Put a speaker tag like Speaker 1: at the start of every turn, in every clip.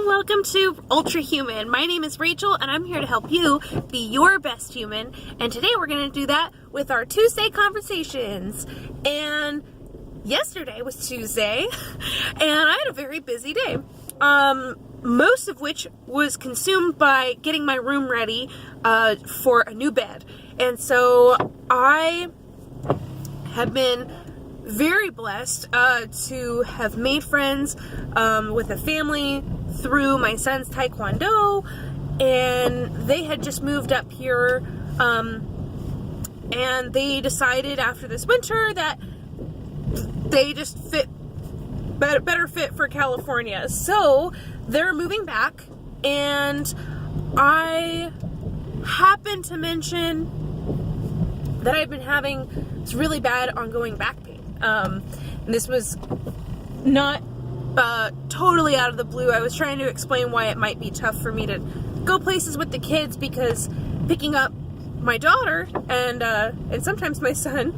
Speaker 1: Welcome to Ultra Human. My name is Rachel and I'm here to help you be your best human. And today we're going to do that with our Tuesday conversations. And yesterday was Tuesday and I had a very busy day. Most of which was consumed by getting my room ready for a new bed. And so I have been very blessed to have made friends with a family through my son's taekwondo, and they had just moved up here, and they decided after this winter that they just better fit for California, so they're moving back. And I happened to mention that I've been having this really bad ongoing back pain. And this was not totally out of the blue. I was trying to explain why it might be tough for me to go places with the kids, because picking up my daughter and sometimes my son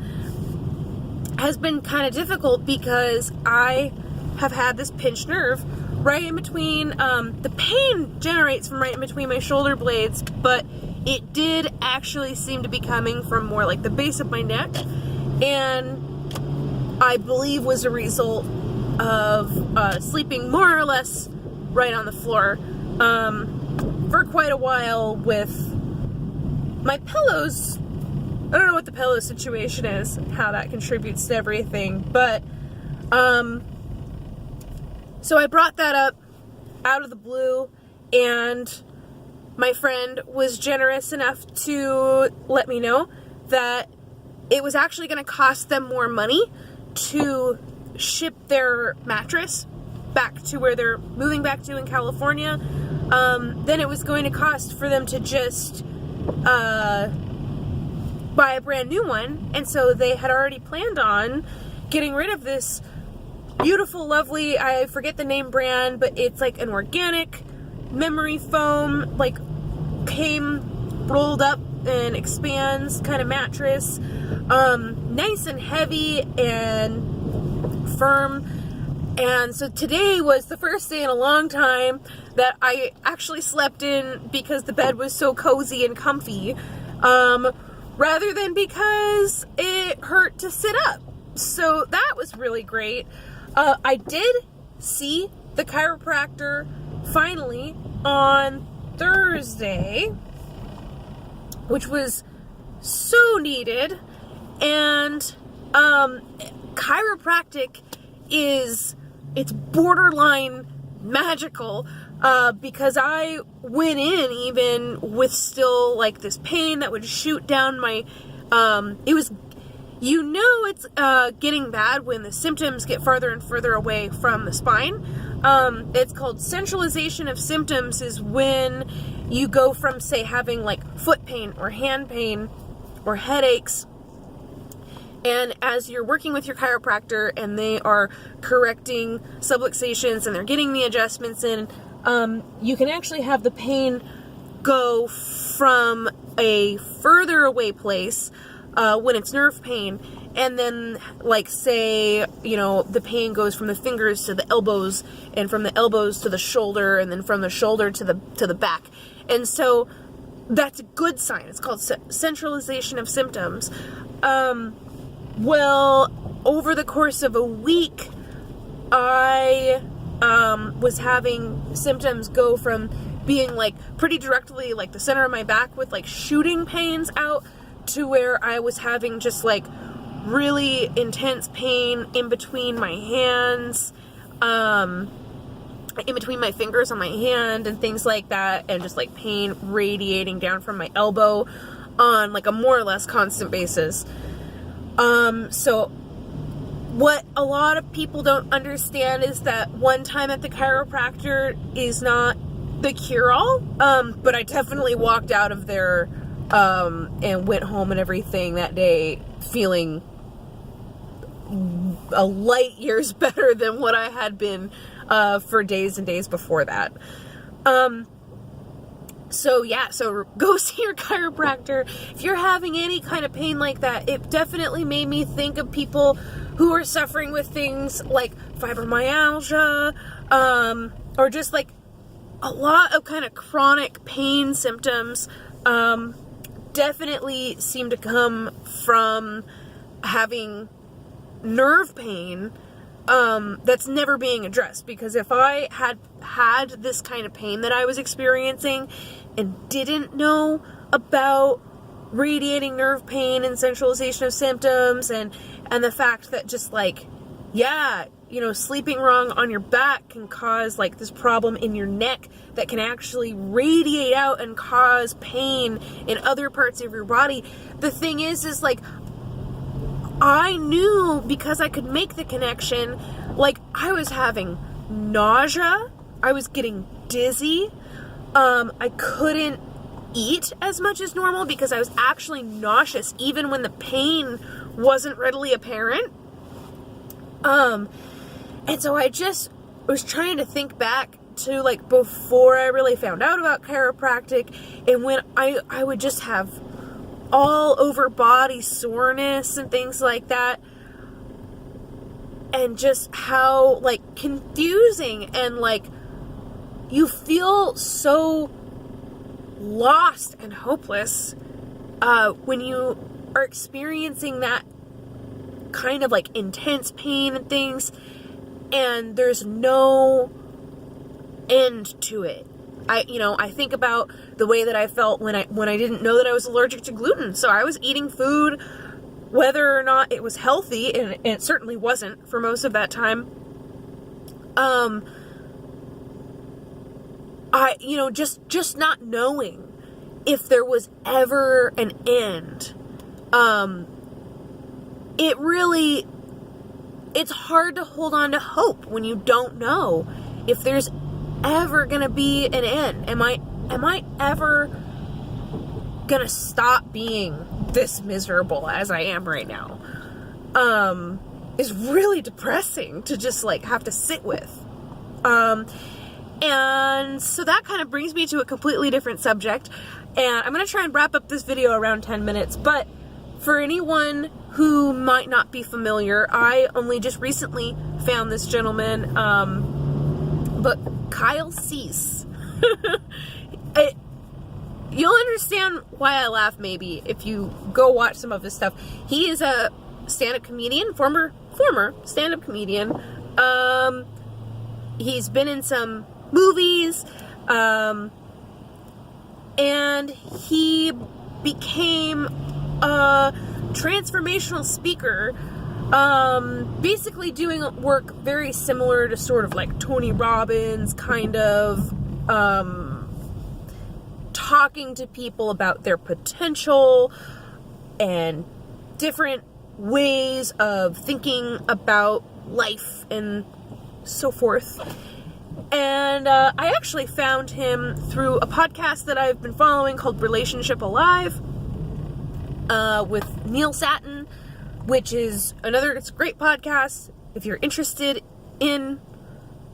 Speaker 1: has been kind of difficult, because I have had this pinched nerve right in between. The pain generates from right in between my shoulder blades, but it did actually seem to be coming from more like the base of my neck, and I believe was a result of sleeping more or less right on the floor for quite a while with my pillows. I don't know what the pillow situation is, how that contributes to everything, but so I brought that up out of the blue, and my friend was generous enough to let me know that it was actually going to cost them more money to ship their mattress back to where they're moving back to in California than it was going to cost for them to just buy a brand new one. And so they had already planned on getting rid of this beautiful, lovely, I forget the name brand, but it's like an organic memory foam, like came rolled up and expands kind of mattress, nice and heavy and firm. And so today was the first day in a long time that I actually slept in because the bed was so cozy and comfy, rather than because it hurt to sit up. So that was really great. I did see the chiropractor finally on Thursday, which was so needed. And chiropractic it's borderline magical, because I went in even with still like this pain that would shoot down my it was, it's getting bad when the symptoms get farther and further away from the spine. It's called centralization of symptoms, is when you go from, say, having like foot pain or hand pain or headaches, and as you're working with your chiropractor and they are correcting subluxations and they're getting the adjustments in, you can actually have the pain go from a further away place when it's nerve pain, and then, like, say, the pain goes from the fingers to the elbows, and from the elbows to the shoulder, and then from the shoulder to the back. And so that's a good sign. It's called centralization of symptoms. Well, over the course of a week, I was having symptoms go from being like pretty directly like the center of my back with like shooting pains out, to where I was having just like really intense pain in between my hands, in between my fingers on my hand and things like that, and just like pain radiating down from my elbow on like a more or less constant basis. So what a lot of people don't understand is that one time at the chiropractor is not the cure-all, but I definitely walked out of there and went home and everything that day feeling a light years better than what I had been for days and days before that. So go see your chiropractor. If you're having any kind of pain like that, it definitely made me think of people who are suffering with things like fibromyalgia, or just like a lot of kind of chronic pain symptoms definitely seem to come from having nerve pain that's never being addressed. Because if I had this kind of pain that I was experiencing and didn't know about radiating nerve pain and centralization of symptoms and the fact that just like, yeah, you know, sleeping wrong on your back can cause like this problem in your neck that can actually radiate out and cause pain in other parts of your body. The thing is like, I knew, because I could make the connection, like I was having nausea, I was getting dizzy, I couldn't eat as much as normal because I was actually nauseous even when the pain wasn't readily apparent. And so I just was trying to think back to like before I really found out about chiropractic, and when I would just have all over body soreness and things like that, and just how like confusing and like you feel so lost and hopeless when you are experiencing that kind of like intense pain and things, and there's no end to it. I think about the way that I felt when I didn't know that I was allergic to gluten. So I was eating food whether or not it was healthy, and it certainly wasn't for most of that time. Just not knowing if there was ever an end. It's hard to hold on to hope when you don't know if there's ever gonna be an end. Am I ever gonna stop being this miserable as I am right now? Is really depressing to just like have to sit with. And so that kind of brings me to a completely different subject, and I'm gonna try and wrap up this video around 10 minutes, but for anyone who might not be familiar, I only just recently found this gentleman, but Kyle Cease. You'll understand why I laugh maybe if you go watch some of his stuff. He is a stand-up comedian, former stand-up comedian. He's been in some movies, and he became a transformational speaker, basically doing work very similar to sort of like Tony Robbins, kind of talking to people about their potential and different ways of thinking about life and so forth. And I actually found him through a podcast that I've been following called Relationship Alive, with Neil Satin, which is it's a great podcast if you're interested in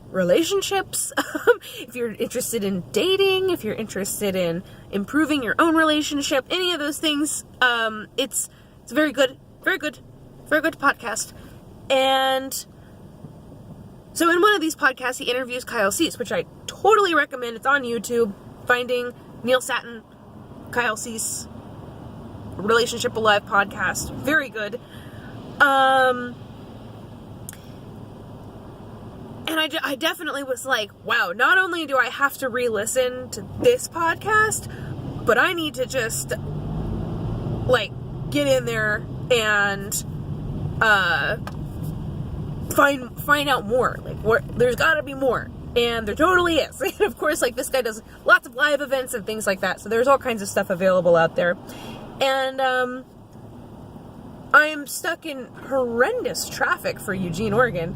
Speaker 1: relationships, if you're interested in dating, if you're interested in improving your own relationship, any of those things. It's a very good podcast. And so in one of these podcasts, he interviews Kyle Cease, which I totally recommend. It's on YouTube, finding Neil Satin, Kyle Cease, Relationship Alive podcast. Very good. And I definitely was like, wow, not only do I have to re-listen to this podcast, but I need to just like get in there and find out more. Like, there's gotta be more. And there totally is. And of course, like, this guy does lots of live events and things like that. So there's all kinds of stuff available out there. And I am stuck in horrendous traffic for Eugene, Oregon.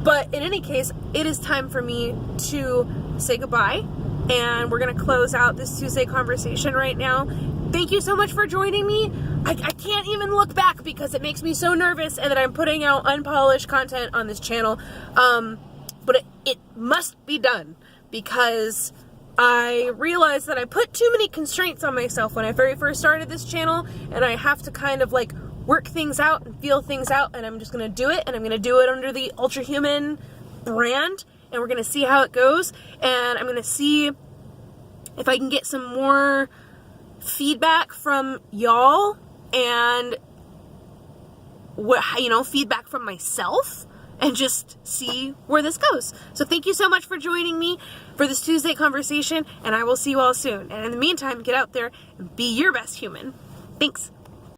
Speaker 1: But in any case, it is time for me to say goodbye. And we're going to close out this Tuesday conversation right now. Thank you so much for joining me. I can't even look back because it makes me so nervous and that I'm putting out unpolished content on this channel. But it must be done because I realized that I put too many constraints on myself when I very first started this channel, and I have to kind of like work things out and feel things out, and I'm just going to do it, and I'm going to do it under the UltraHuman brand, and we're going to see how it goes, and I'm going to see if I can get some more feedback from y'all and what, feedback from myself, and just see where this goes. So thank you so much for joining me for this Tuesday conversation, and I will see you all soon. And in the meantime, get out there and be your best human. Thanks.